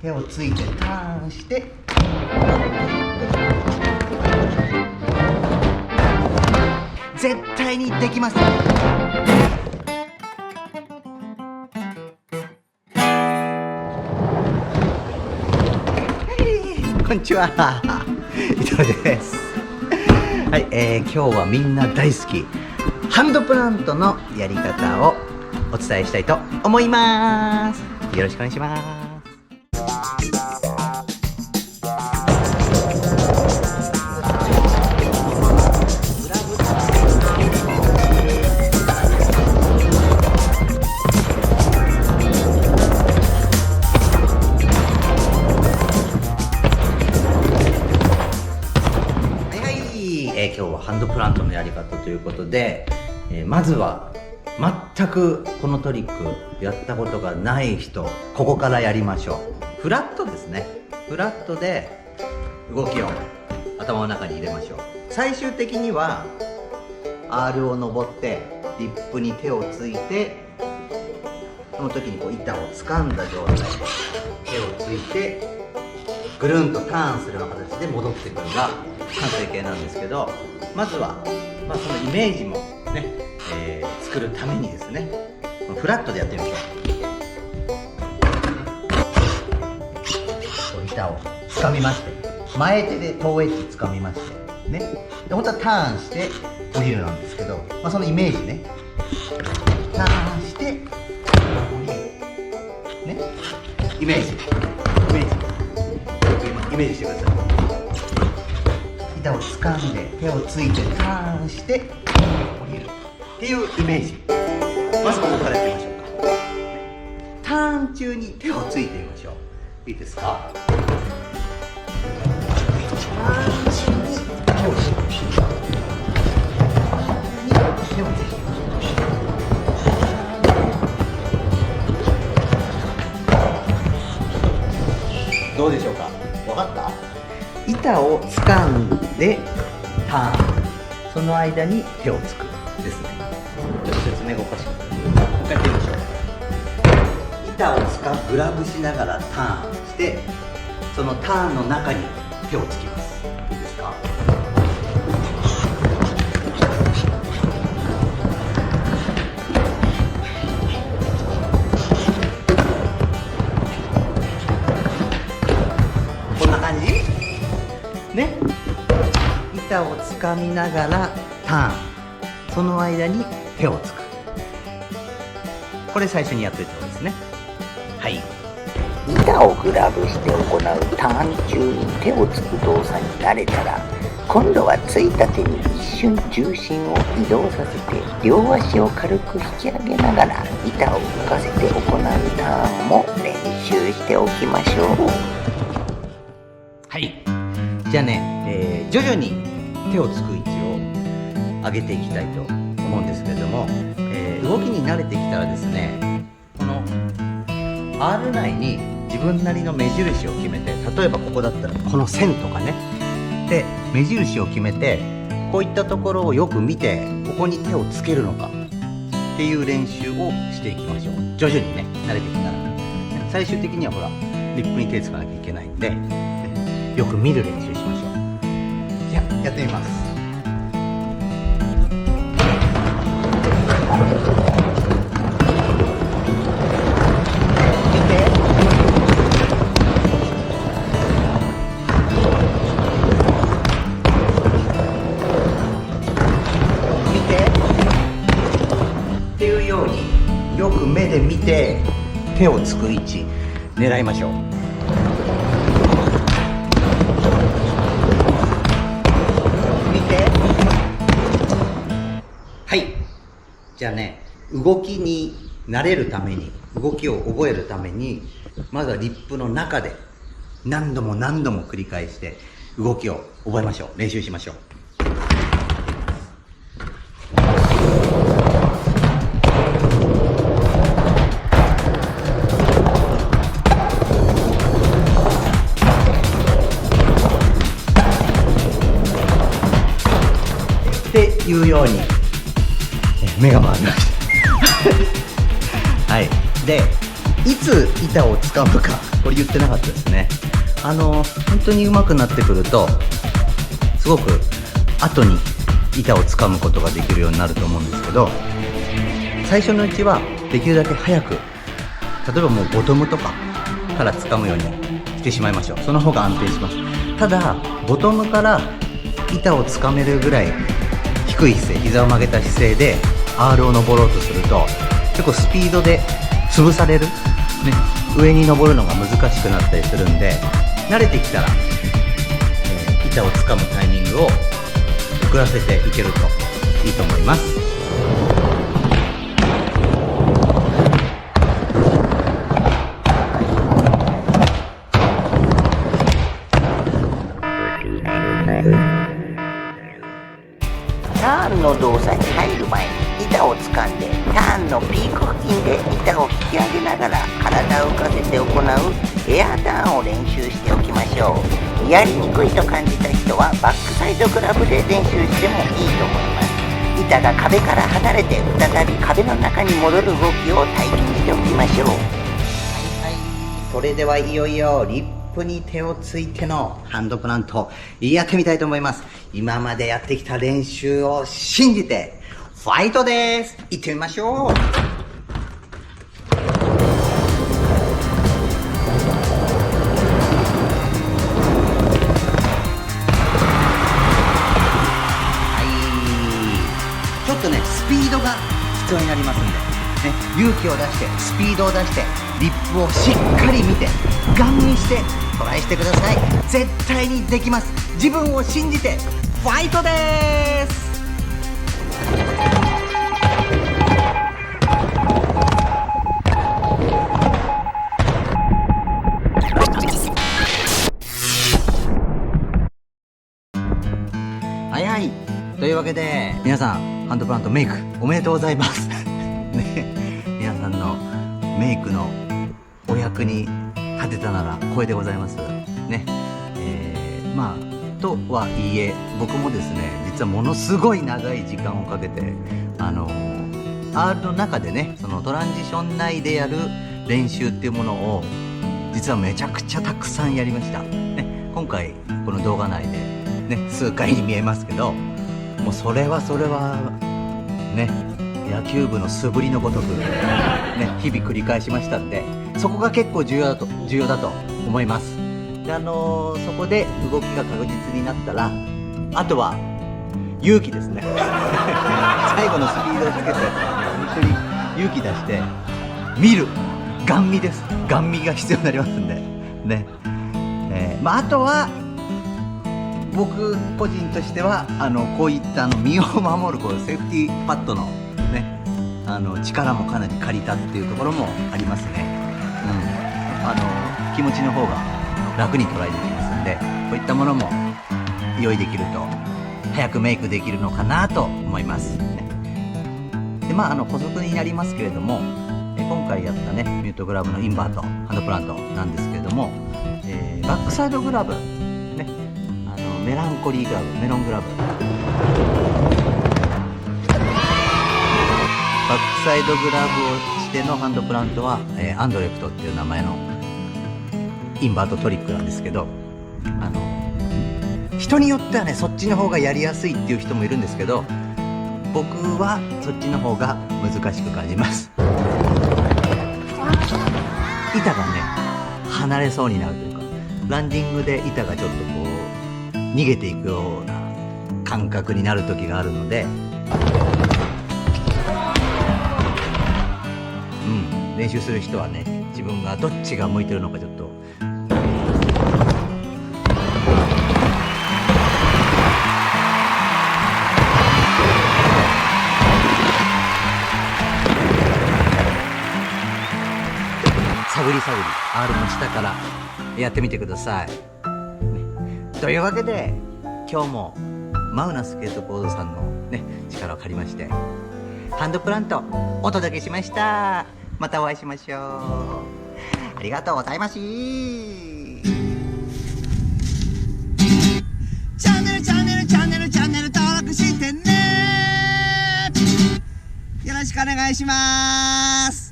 手をついてターンして絶対にできます。こんにちは、伊藤です。はい、今日はみんな大好きハンドプラントのやり方をお伝えしたいと思います。よろしくお願いします。今日はハンドプラントのやり方ということで、まずは全くこのトリックやったことがない人、ここからやりましょう。フラットですね。フラットで動きを頭の中に入れましょう。最終的には R を登ってリップに手をついて、その時にこう板を掴んだ状態で手をついてぐるんとターンするような形で戻ってくるのが完成形なんですけど、まずは、そのイメージもね、作るためにですね、フラットでやってみましょう。板を掴みまして、前手でトーエッジ掴みましてね、で本当はターンして降りるなんですけど、そのイメージね、ターンして降りるね、イメージイメージしてください。板を掴んで手をついてターンして降りるっていうイメージ、まずここからやってみましょうか。ターン中に手をついてみましょう。いいですか？ターン中に手をついてどうでしょうか？分かった？板を掴んでターン、その間に手をつくですね。ちょっと説明がおかしい。もう一回やってみましょう。板をグラブしながらターンして、そのターンの中に手をつきます。いいですか？こんな感じね。板を掴みながらターン、その間に手をつく。これ最初にやっておいた方がいいですね。はい。板をグラブして行うターン中に手をつく動作に慣れたら、今度はついた手に一瞬重心を移動させて、両足を軽く引き上げながら板を浮かせて行うターンも練習しておきましょう。はい。じゃあね、徐々に手をつく位置を上げていきたいと思うんですけれども、動きに慣れてきたらですね、この R 内に自分なりの目印を決めて、例えばここだったらこの線とかね、で目印を決めて、こういったところをよく見て、ここに手をつけるのかっていう練習をしていきましょう。徐々にね、慣れてきたら、最終的にはほらリップに手つかなきゃいけないんで、よく見る練習しましょう。じゃあやってみます。見て、見てっていうように、よく目で見て手をつく位置狙いましょう。はい。じゃあね、動きに慣れるために、動きを覚えるために、まずはリップの中で何度も何度も繰り返して動きを覚えましょう。練習しましょう。っていうように目が回りましたはい。で、いつ板を掴むかこれ言ってなかったですね。本当に上手くなってくるとすごく後に板を掴むことができるようになると思うんですけど、最初のうちはできるだけ早く、例えばもうボトムとかから掴むようにしてしまいましょう。その方が安定します。ただボトムから板を掴めるぐらい低い姿勢、膝を曲げた姿勢で R を登ろうとすると結構スピードで潰される、上に登るのが難しくなったりするんで、慣れてきたら、板を掴むタイミングを遅らせていけるといいと思います。ターンの動作に入る前に板を掴んで、ターンのピーク付近で板を引き上げながら体を浮かせて行うエアターンを練習しておきましょう。やりにくいと感じた人はバックサイドグラブで練習してもいいと思います。板が壁から離れて再び壁の中に戻る動きを体験しておきましょう。それではいよいよリップに手をついてのハンドプラントやってみたいと思います。今までやってきた練習を信じてファイトです。行ってみましょう。ちょっとね、スピードが必要になりますんで、勇気を出してスピードを出してリップをしっかり見てガン見してトライしてください。絶対にできます。自分を信じてファイトです。はい、というわけで皆さんハンドプラントメイクおめでとうございます皆さんのメイクのお役に立てたなら光栄でございますね。まあとはいえ僕もですね、実はものすごい長い時間をかけてR の中でね、そのトランジション内でやる練習っていうものを実はめちゃくちゃたくさんやりましたね。今回この動画内でね、数回に見えますけど、もうそれはね、野球部の素振りのごとく、ね、日々繰り返しましたんで、そこが結構重要だと思います。でそこで動きが確実になったら、あとは勇気ですね最後のスピードをつけて本当に勇気出して見る、ガン見です。ガン見が必要になりますんでね。あとは僕個人としてはこういった身を守るセーフティーパッドのね力もかなり借りたっていうところもありますね。気持ちの方が楽にトライできますんで、こういったものも用意できると早くメイクできるのかなと思いますね。で補足になりますけれども、今回やったねミュートグラブのインバートハンドプラントなんですけれども、バックサイドグラブね、メランコリーグラブ、メロングラブ、バックサイドグラブをしてのハンドプラントは、アンドレフトっていう名前のインバートトリックなんですけど、人によってはねそっちの方がやりやすいっていう人もいるんですけど、僕はそっちの方が難しく感じます。板がね離れそうになるというか、ランディングで板がちょっとこう逃げていくような感覚になる時があるので、練習する人はね、自分がどっちが向いてるのかちょっと探り R の下からやってみてください、というわけで今日もマウナスケートボードさんのね力を借りましてハンドプラントお届けしました。またお会いしましょう。ありがとうございます。チャンネル登録してね。よろしくお願いします。